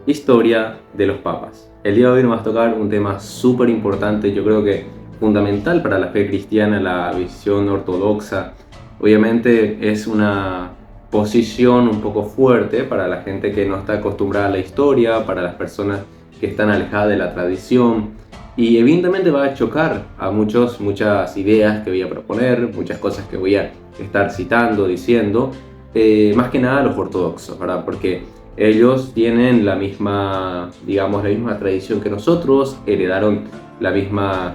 Historia de los papas. El día de hoy nos va a tocar un tema súper importante, yo creo que fundamental para la fe cristiana, la visión ortodoxa. Obviamente es una posición un poco fuerte para la gente que no está acostumbrada a la historia, para las personas que están alejadas de la tradición, y evidentemente va a chocar a muchas ideas que voy a proponer, muchas cosas que voy a estar citando, diciendo, más que nada a los ortodoxos, ¿verdad? Porque ellos tienen la misma tradición que nosotros, heredaron las mismas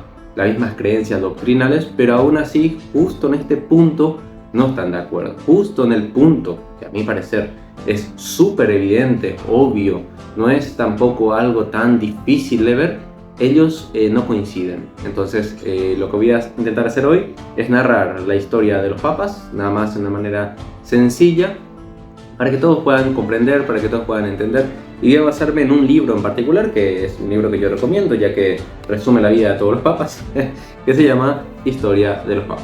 creencias doctrinales, pero aún así, justo en este punto, no están de acuerdo. Justo en el punto, que a mi parecer es súper evidente, obvio, no es tampoco algo tan difícil de ver, ellos no coinciden. Entonces, lo que voy a intentar hacer hoy es narrar la historia de los papas, nada más de una manera sencilla, para que todos puedan comprender, para que todos puedan entender. Y voy a basarme en un libro en particular, que es un libro que yo recomiendo, ya que resume la vida de todos los papas, que se llama Historia de los Papas.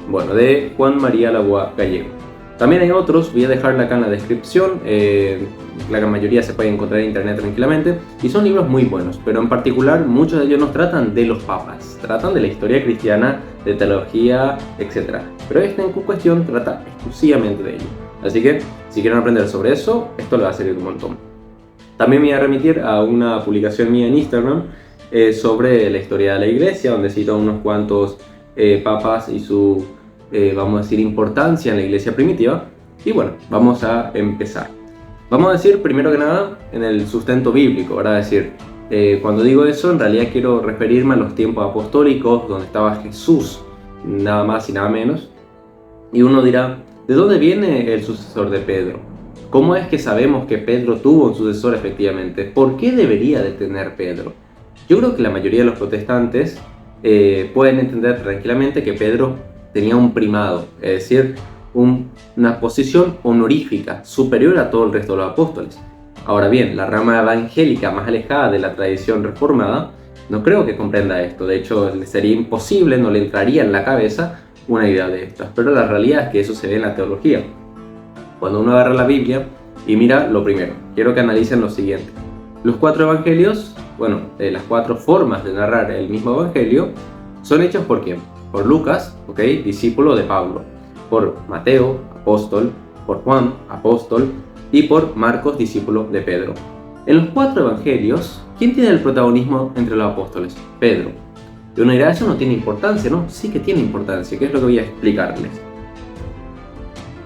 Bueno, de Juan María Laboa Gallego. También hay otros, voy a dejarla acá en la descripción, la gran mayoría se puede encontrar en internet tranquilamente, y son libros muy buenos, pero en particular muchos de ellos no tratan de los papas, tratan de la historia cristiana, de teología, etc. Pero este en cuestión trata exclusivamente de ello. Así que, si quieren aprender sobre eso, esto les va a servir un montón. También me voy a remitir a una publicación mía en Instagram sobre la historia de la iglesia, donde cito unos cuantos papas y su, vamos a decir, importancia en la iglesia primitiva. Y bueno, vamos a empezar. Vamos a decir, primero que nada, en el sustento bíblico, ¿verdad? Es decir, cuando digo eso, en realidad quiero referirme a los tiempos apostólicos, donde estaba Jesús, nada más y nada menos. Y uno dirá, ¿de dónde viene el sucesor de Pedro? ¿Cómo es que sabemos que Pedro tuvo un sucesor efectivamente? ¿Por qué debería de tener Pedro? Yo creo que la mayoría de los protestantes pueden entender tranquilamente que Pedro tenía un primado, es decir, una posición honorífica superior a todo el resto de los apóstoles. Ahora bien, la rama evangélica más alejada de la tradición reformada no creo que comprenda esto. De hecho, le sería imposible, no le entraría en la cabeza una idea de estas, pero la realidad es que eso se ve en la teología. Cuando uno agarra la Biblia y mira lo primero, quiero que analicen lo siguiente. Los 4 evangelios, las 4 formas de narrar el mismo evangelio, son hechos por ¿quién? Por Lucas, discípulo de Pablo, por Mateo, apóstol, por Juan, apóstol, y por Marcos, discípulo de Pedro. En los 4 evangelios, ¿quién tiene el protagonismo entre los apóstoles? Pedro. Y uno dirá, eso no tiene importancia, ¿no? Sí que tiene importancia, que es lo que voy a explicarles.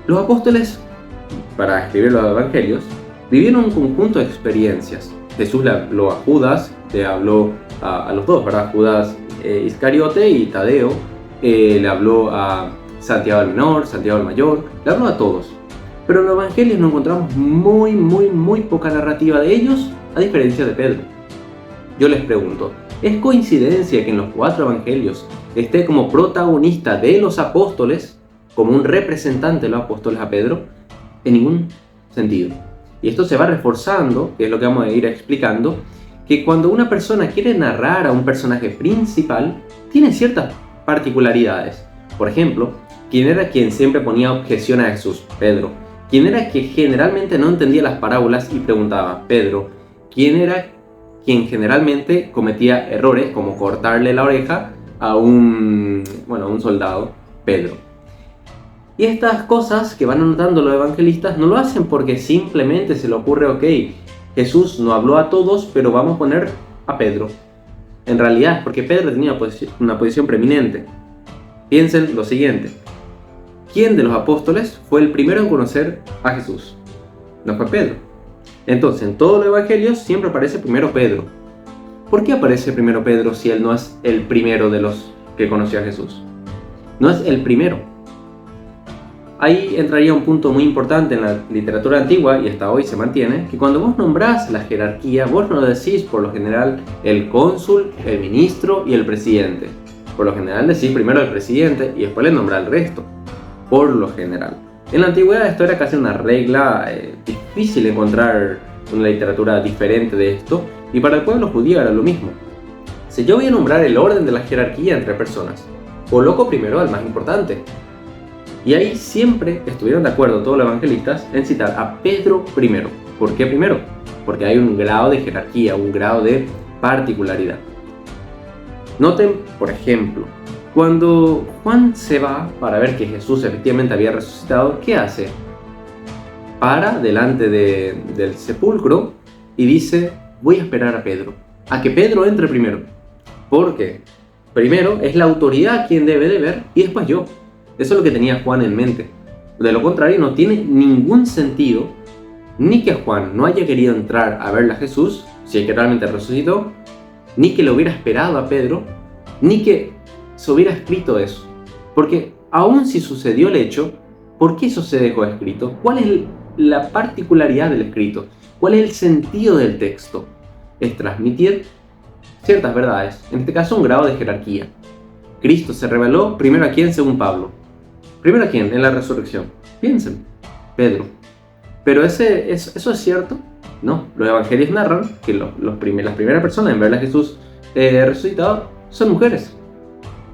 Los apóstoles, para escribir los evangelios, vivieron un conjunto de experiencias. Jesús le habló a Judas, le habló a los dos, ¿verdad? Judas Iscariote y Tadeo, le habló a Santiago el Menor, Santiago el Mayor, le habló a todos. Pero en los evangelios no encontramos muy poca narrativa de ellos, a diferencia de Pedro. Yo les pregunto, ¿es coincidencia que en los 4 evangelios esté como protagonista de los apóstoles, como un representante de los apóstoles a Pedro? En ningún sentido. Y esto se va reforzando, que es lo que vamos a ir explicando, que cuando una persona quiere narrar a un personaje principal, tiene ciertas particularidades. Por ejemplo, ¿quién era quien siempre ponía objeción a Jesús? Pedro. ¿Quién era que generalmente no entendía las parábolas y preguntaba? Pedro. ¿Quién era quien generalmente cometía errores como cortarle la oreja a un soldado? Pedro. Y estas cosas que van anotando los evangelistas no lo hacen porque simplemente se le ocurre, Jesús no habló a todos, pero vamos a poner a Pedro. En realidad es porque Pedro tenía una posición preeminente. Piensen lo siguiente. ¿Quién de los apóstoles fue el primero en conocer a Jesús? No fue Pedro. Entonces, en todos los evangelios siempre aparece primero Pedro. ¿Por qué aparece primero Pedro si él no es el primero de los que conoció a Jesús? No es el primero. Ahí entraría un punto muy importante en la literatura antigua, y hasta hoy se mantiene, que cuando vos nombrás la jerarquía, vos no decís por lo general el cónsul, el ministro y el presidente. Por lo general decís primero el presidente y después le nombrás el resto. Por lo general. En la antigüedad esto era casi una regla, difícil encontrar una literatura diferente de esto, y para el pueblo judío era lo mismo. Si yo voy a nombrar el orden de la jerarquía entre personas, coloco primero al más importante. Y ahí siempre estuvieron de acuerdo todos los evangelistas en citar a Pedro primero. ¿Por qué primero? porque hay un grado de jerarquía, un grado de particularidad. Noten, por ejemplo, cuando Juan se va para ver que Jesús efectivamente había resucitado, ¿qué hace? Para delante del sepulcro y dice: voy a esperar a Pedro, a que Pedro entre primero, porque primero es la autoridad quien debe de ver y después yo. Eso es lo que tenía Juan en mente. De lo contrario, no tiene ningún sentido ni que Juan no haya querido entrar a ver a Jesús, si es que realmente resucitó, ni que le hubiera esperado a Pedro, ni que se hubiera escrito eso. Porque aun si sucedió el hecho, ¿por qué eso se dejó escrito? ¿Cuál es la particularidad del escrito? ¿Cuál es el sentido del texto? Es transmitir ciertas verdades, en este caso un grado de jerarquía. Cristo se reveló primero a quién, según Pablo. ¿Primero a quién? En la resurrección. Piensen, Pedro. ¿Pero eso es cierto? No, los evangelios narran que las primeras personas en ver a Jesús resucitado son mujeres.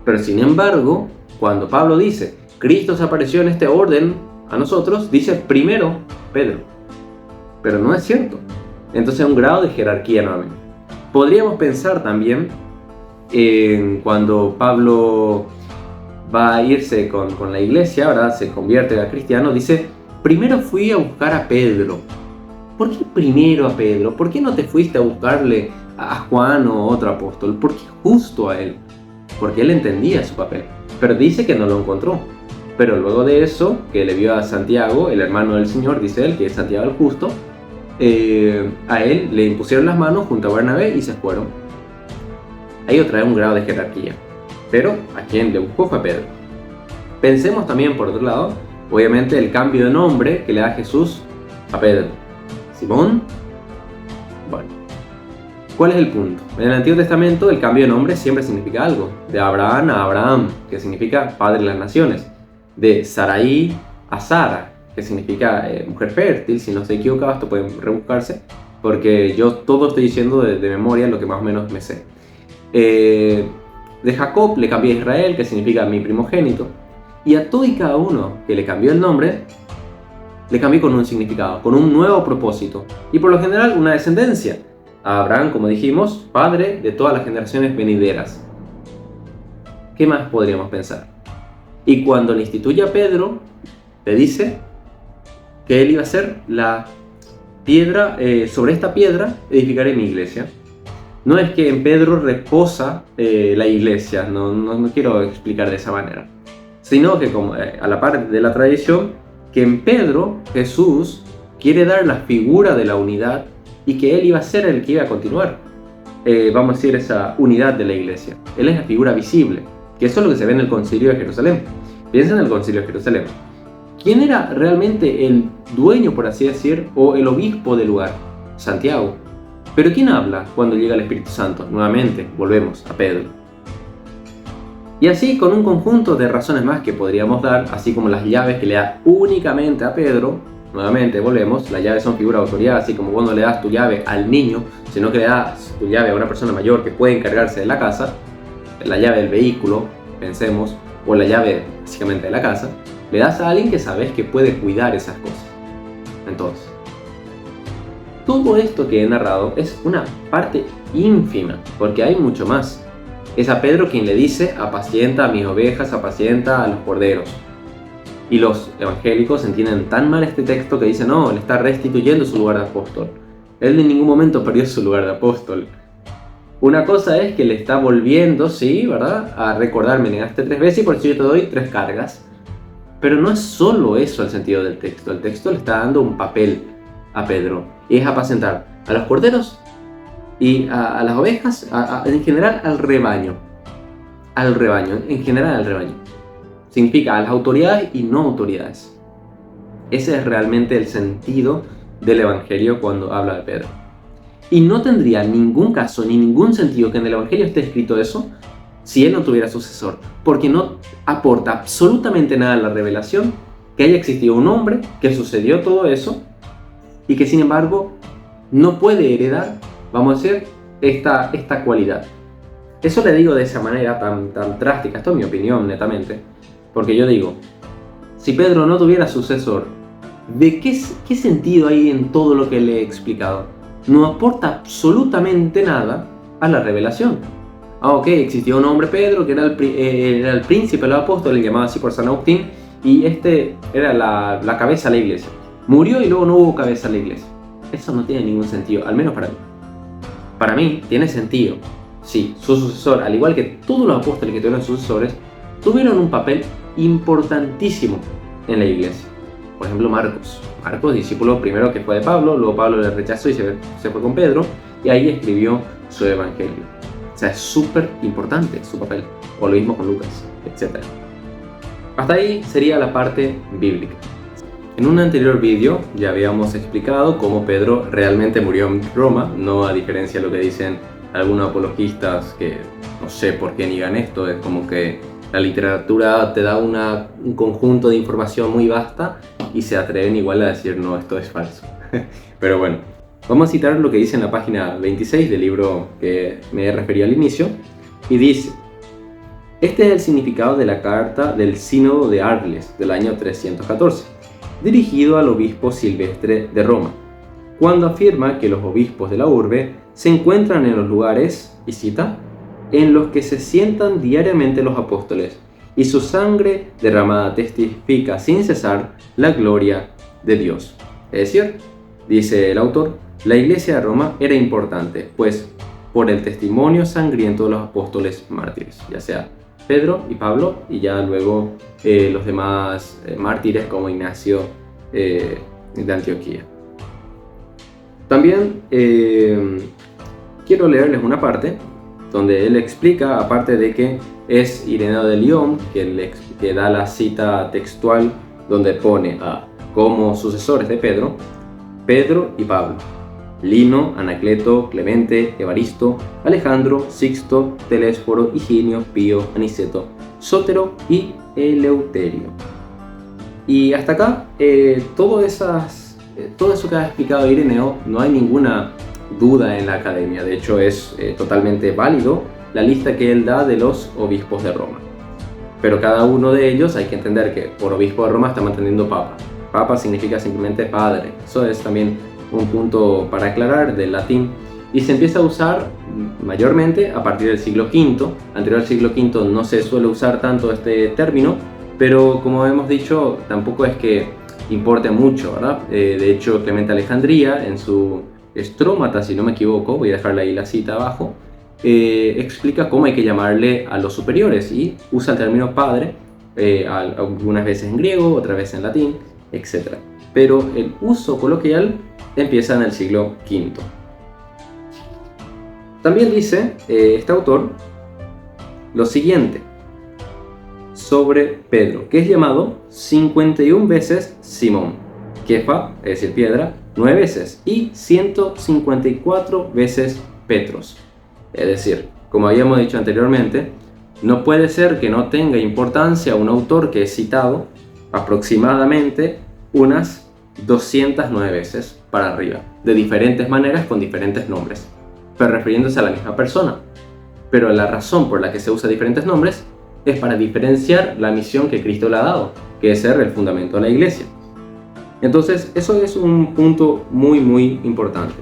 Pero sin embargo, cuando Pablo dice Cristo se apareció en este orden a nosotros, dice primero Pedro. Pero no es cierto. Entonces un grado de jerarquía nuevamente. Podríamos pensar también en cuando Pablo va a irse con la iglesia, ¿verdad? Se convierte a cristiano, dice: primero fui a buscar a Pedro. ¿Por qué primero a Pedro? ¿Por qué no te fuiste a buscarle a Juan o otro apóstol? ¿Por qué justo a él? Porque él entendía su papel. Pero dice que no lo encontró. Pero luego de eso, que le vio a Santiago, el hermano del Señor, dice él, que es Santiago el Justo, a él le impusieron las manos junto a Bernabé y se fueron. Ahí otra vez un grado de jerarquía. Pero a quien le buscó fue a Pedro. Pensemos también, por otro lado, obviamente el cambio de nombre que le da Jesús a Pedro. Simón. Bueno, ¿cuál es el punto? En el Antiguo Testamento el cambio de nombre siempre significa algo. De Abraham a Abraham, que significa padre de las naciones. De Sarai a Sara, que significa mujer fértil. Si no estoy equivocado, esto pueden rebuscarse, porque yo todo estoy diciendo de memoria lo que más o menos me sé. De Jacob le cambié a Israel, que significa mi primogénito. Y a todo y cada uno que le cambió el nombre, le cambié con un significado, con un nuevo propósito. Y por lo general una descendencia. A Abraham, como dijimos, padre de todas las generaciones venideras. ¿Qué más podríamos pensar? Y cuando le instituye a Pedro, le dice que él iba a ser la piedra, sobre esta piedra edificaré mi iglesia. No es que en Pedro reposa la iglesia, no quiero explicar de esa manera, sino que como, a la par de la tradición, que en Pedro Jesús quiere dar la figura de la unidad y que él iba a ser el que iba a continuar, vamos a decir, esa unidad de la iglesia. Él es la figura visible, que eso es lo que se ve en el Concilio de Jerusalén. Piensen en el Concilio de Jerusalén. ¿Quién era realmente el dueño, por así decir, o el obispo del lugar? Santiago. Pero ¿quién habla cuando llega el Espíritu Santo? Nuevamente, volvemos a Pedro. Y así con un conjunto de razones más que podríamos dar, así como las llaves que le da únicamente a Pedro, nuevamente volvemos, las llaves son figura de autoridad, así como cuando le das tu llave al niño, sino que le das tu llave a una persona mayor que puede encargarse de la casa, la llave del vehículo, pensemos, o la llave básicamente de la casa, le das a alguien que sabes que puede cuidar esas cosas. Entonces, todo esto que he narrado es una parte ínfima, porque hay mucho más. Es a Pedro quien le dice: apacienta a mis ovejas, apacienta a los corderos. Y los evangélicos entienden tan mal este texto que dicen: no, él está restituyendo su lugar de apóstol. Él en ningún momento perdió su lugar de apóstol. Una cosa es que le está volviendo, sí, ¿verdad?, a recordar: me negaste 3 veces y por eso yo te doy 3 cargas. Pero no es solo eso el sentido del texto. El texto le está dando un papel a Pedro, y es apacentar a los corderos y a las ovejas, en general al rebaño, en general al rebaño. Significa a las autoridades y no autoridades. Ese es realmente el sentido del Evangelio cuando habla de Pedro. Y no tendría ningún caso ni ningún sentido que en el Evangelio esté escrito eso si él no tuviera sucesor, porque no aporta absolutamente nada a la revelación que haya existido un hombre que sucedió todo eso y que sin embargo no puede heredar, vamos a decir, esta cualidad. Eso le digo de esa manera tan drástica, esto es mi opinión netamente, porque yo digo, si Pedro no tuviera sucesor, ¿de qué sentido hay en todo lo que le he explicado? no aporta absolutamente nada a la revelación. Ok, existió un hombre Pedro que era el príncipe de los apóstoles, llamado así por San Agustín, y este era la cabeza de la iglesia. Murió y luego no hubo cabeza de la iglesia. Eso no tiene ningún sentido, al menos para mí. Para mí tiene sentido. Sí, su sucesor, al igual que todos los apóstoles que tuvieron sucesores, tuvieron un papel importantísimo en la iglesia. Por ejemplo, Marcos, discípulo primero que fue de Pablo, luego Pablo le rechazó y se fue con Pedro, y ahí escribió su evangelio. O sea, es súper importante su papel. O lo mismo con Lucas, etc. Hasta ahí sería la parte bíblica. En un anterior vídeo ya habíamos explicado cómo Pedro realmente murió en Roma, no a diferencia de lo que dicen algunos apologistas que no sé por qué niegan esto. Es como que la literatura te da un conjunto de información muy vasta y se atreven igual a decir no, esto es falso. Pero bueno, vamos a citar lo que dice en la página 26 del libro que me referí al inicio, y dice: este es el significado de la carta del Sínodo de Arles del año 314, dirigido al obispo Silvestre de Roma, cuando afirma que los obispos de la urbe se encuentran en los lugares, y cita, en los que se sientan diariamente los apóstoles, y su sangre derramada testifica sin cesar la gloria de Dios. Es decir, dice el autor, la iglesia de Roma era importante, pues por el testimonio sangriento de los apóstoles mártires, ya sea Pedro y Pablo, y ya luego los demás mártires como Ignacio de Antioquía. También quiero leerles una parte donde él explica, aparte de que es Ireneo de Lyon, que da la cita textual donde pone como sucesores de Pedro y Pablo, Lino, Anacleto, Clemente, Evaristo, Alejandro, Sixto, Telésforo, Higinio, Pío, Aniceto, Sótero y Eleuterio. Y hasta acá, todo eso que ha explicado Ireneo, no hay ninguna duda en la academia. De hecho, es totalmente válido la lista que él da de los obispos de Roma. Pero cada uno de ellos hay que entender que por obispo de Roma está manteniendo papa. Papa significa simplemente padre. Eso es también un punto para aclarar del latín. Y se empieza a usar mayormente a partir del siglo V. Anterior al siglo V no se suele usar tanto este término, pero como hemos dicho, tampoco es que importe mucho, ¿verdad? De hecho, Clemente Alejandría, en su Estrómata, si no me equivoco, voy a dejarle ahí la cita abajo, explica cómo hay que llamarle a los superiores y usa el término padre, algunas veces en griego, otras veces en latín, etc. Pero el uso coloquial empieza en el siglo V. También dice este autor lo siguiente sobre Pedro, que es llamado 51 veces Simón, Kefa, es decir, piedra, 9 veces, y 154 veces Petros. Es decir, como habíamos dicho anteriormente, no puede ser que no tenga importancia un autor que es citado aproximadamente unas 209 veces para arriba, de diferentes maneras con diferentes nombres, pero refiriéndose a la misma persona. Pero la razón por la que se usa diferentes nombres es para diferenciar la misión que Cristo le ha dado, que es ser el fundamento de la iglesia. Entonces, eso es un punto muy importante.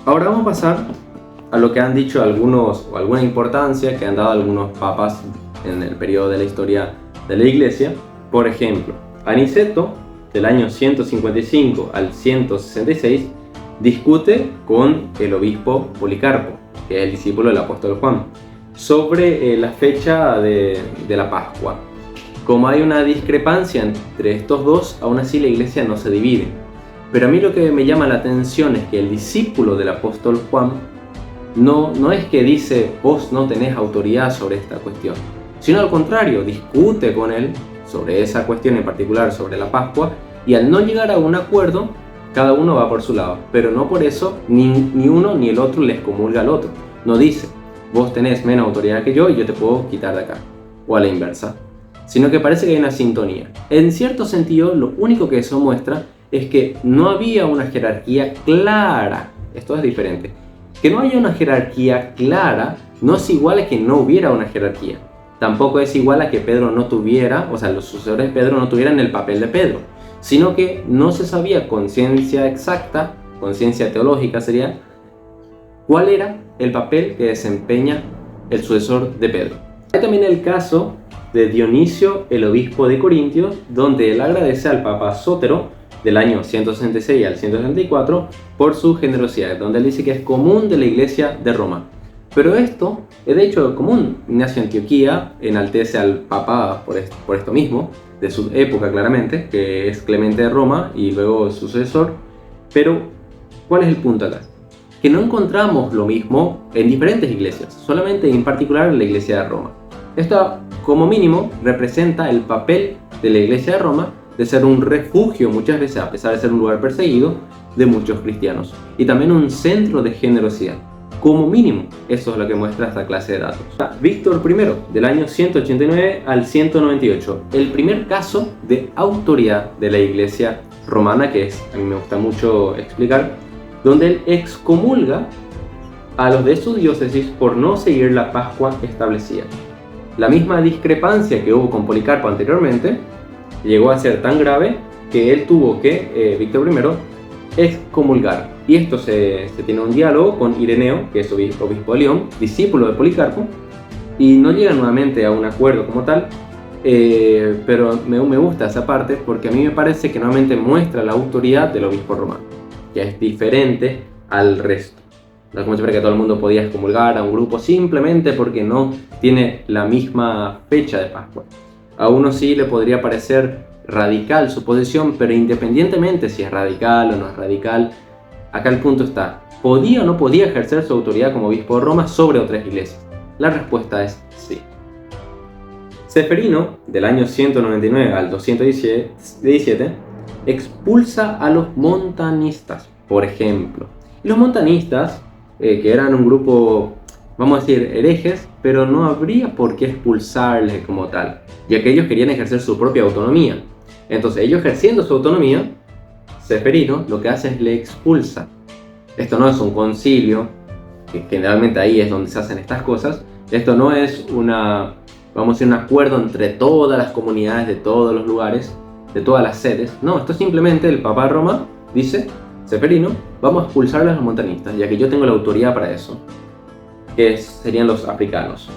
Ahora vamos a pasar a lo que han dicho algunos, o alguna importancia que han dado algunos papas en el periodo de la historia de la iglesia. Por ejemplo, Aniceto, del año 155 al 166, discute con el obispo Policarpo, que es el discípulo del apóstol Juan, sobre la fecha de la Pascua. Como hay una discrepancia entre estos dos, aún así la iglesia no se divide. Pero a mí lo que me llama la atención es que el discípulo del apóstol Juan no es que dice vos no tenés autoridad sobre esta cuestión, sino al contrario, discute con él sobre esa cuestión en particular, sobre la Pascua, y al no llegar a un acuerdo, cada uno va por su lado, pero no por eso ni uno ni el otro les comulga al otro. No dice, vos tenés menos autoridad que yo y yo te puedo quitar de acá, o a la inversa, sino que parece que hay una sintonía. En cierto sentido, lo único que eso muestra es que no había una jerarquía clara. Esto es diferente. Que no haya una jerarquía clara no es igual a que no hubiera una jerarquía. Tampoco es igual a que Pedro no tuviera, o sea, los sucesores de Pedro no tuvieran el papel de Pedro, sino que no se sabía con ciencia exacta conciencia teológica sería, ¿cuál era el papel que desempeña el sucesor de Pedro? Hay también el caso de Dionisio, el obispo de Corintios, donde él agradece al Papa Sótero del año 166 al 164 por su generosidad, donde él dice que es común de la Iglesia de Roma. Pero esto es de hecho común. Ignacio de Antioquía enaltece al Papa por esto mismo, de su época claramente, que es Clemente de Roma y luego su sucesor. Pero, ¿cuál es el punto acá? Que no encontramos lo mismo en diferentes iglesias, solamente en particular en la Iglesia de Roma. Esto, como mínimo, representa el papel de la Iglesia de Roma de ser un refugio, muchas veces, a pesar de ser un lugar perseguido, de muchos cristianos. Y también un centro de generosidad. Como mínimo, eso es lo que muestra esta clase de datos. Víctor I, del año 189 al 198, el primer caso de autoridad de la Iglesia romana, que a mí me gusta mucho explicar, donde él excomulga a los de su diócesis por no seguir la Pascua establecida. La misma discrepancia que hubo con Policarpo anteriormente llegó a ser tan grave que él tuvo que, Víctor I, excomulgar. Y esto se tiene un diálogo con Ireneo, que es obispo de León, discípulo de Policarpo, y no llegan nuevamente a un acuerdo como tal, pero me gusta esa parte porque a mí me parece que nuevamente muestra la autoridad del obispo romano, que es diferente al resto. No es como si fuera que todo el mundo podía excomulgar a un grupo simplemente porque no tiene la misma fecha de Pascua. A uno sí le podría parecer radical su posición, pero independientemente si es radical o no es radical, acá el punto está, ¿podía o no podía ejercer su autoridad como obispo de Roma sobre otras iglesias? La respuesta es sí. Seferino, del año 199 al 217, expulsa a los montanistas, por ejemplo. Y los montanistas, que eran un grupo, vamos a decir, herejes, pero no habría por qué expulsarles como tal, ya que ellos querían ejercer su propia autonomía. Entonces, ellos ejerciendo su autonomía, Seferino lo que hace es le expulsa. Esto no es un concilio, que generalmente ahí es donde se hacen estas cosas. Esto no es un acuerdo entre todas las comunidades de todos los lugares, de todas las sedes. No, esto es simplemente el Papa de Roma dice, Seferino, vamos a expulsar a los montanistas, ya que yo tengo la autoridad para eso, que serían los africanos.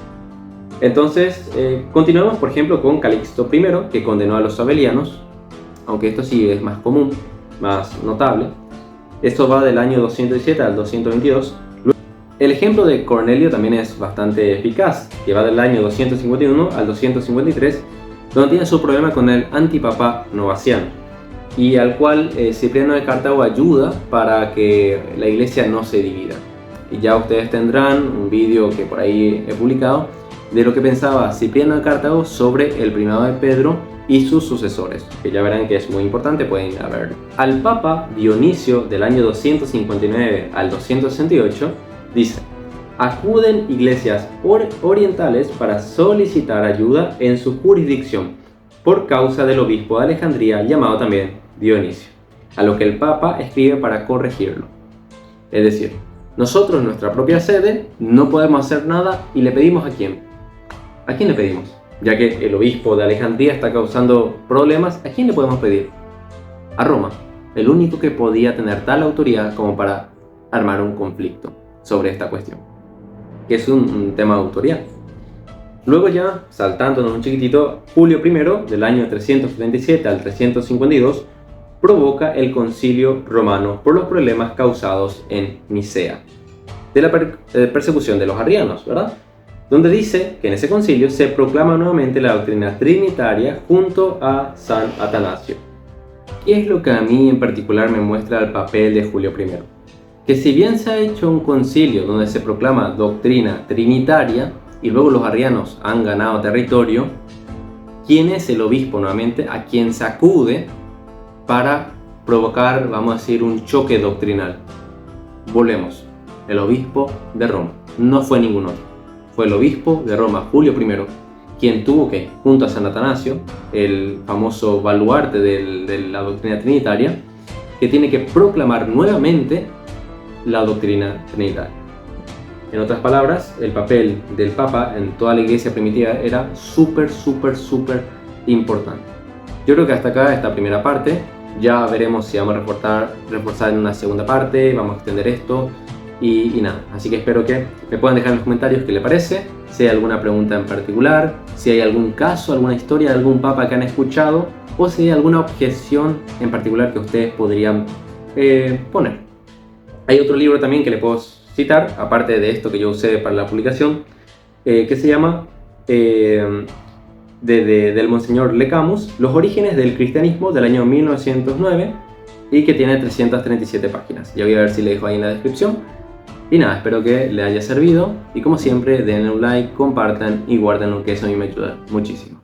Entonces, continuamos por ejemplo con Calixto I, que condenó a los sabelianos, aunque esto sí es más común, más notable. Esto va del año 217 al 222. El ejemplo de Cornelio también es bastante eficaz, que va del año 251 al 253, donde tiene su problema con el antipapa Novaciano, y al cual Cipriano de Cartago ayuda para que la iglesia no se divida. Y ya ustedes tendrán un vídeo que por ahí he publicado de lo que pensaba Cipriano de Cartago sobre el primado de Pedro y sus sucesores, que ya verán que es muy importante, pueden ir a verlo. Al Papa Dionisio del año 259 al 268 dice: acuden iglesias orientales para solicitar ayuda en su jurisdicción por causa del obispo de Alejandría llamado también Dionisio, a lo que el Papa escribe para corregirlo. Es decir, nosotros en nuestra propia sede no podemos hacer nada y le pedimos ¿a quién? ¿A quién le pedimos? Ya que el obispo de Alejandría está causando problemas, ¿a quién le podemos pedir? A Roma, el único que podía tener tal autoridad como para armar un conflicto sobre esta cuestión, que es un tema de autoridad. Luego ya, saltándonos un chiquitito, Julio I, del año 377 al 352, provoca el concilio romano por los problemas causados en Nicea, de la persecución de los arrianos, ¿verdad? Donde dice que en ese concilio se proclama nuevamente la doctrina trinitaria junto a San Atanasio. ¿Qué es lo que a mí en particular me muestra el papel de Julio I? Que si bien se ha hecho un concilio donde se proclama doctrina trinitaria y luego los arrianos han ganado territorio, ¿quién es el obispo nuevamente a quien se acude para provocar, vamos a decir, un choque doctrinal? Volvemos, el obispo de Roma, no fue ningún otro. Fue el obispo de Roma, Julio I, quien tuvo que, junto a San Atanasio, el famoso baluarte de la doctrina trinitaria, que tiene que proclamar nuevamente la doctrina trinitaria. En otras palabras, el papel del Papa en toda la iglesia primitiva era súper importante. Yo creo que hasta acá, esta primera parte, Ya veremos si vamos a reforzar en una segunda parte, vamos a extender esto y nada. Así que espero que me puedan dejar en los comentarios qué les parece, si hay alguna pregunta en particular, si hay algún caso, alguna historia de algún papa que han escuchado o si hay alguna objeción en particular que ustedes podrían poner. Hay otro libro también que le puedo citar, aparte de esto que yo usé para la publicación, que se llama del Monseñor Lecamus, Los orígenes del cristianismo, del año 1909, y que tiene 337 páginas. Ya voy a ver si le dejo ahí en la descripción. Y nada, espero que le haya servido y como siempre denle un like, compartan y guárdenlo, que eso a mí me ayuda muchísimo.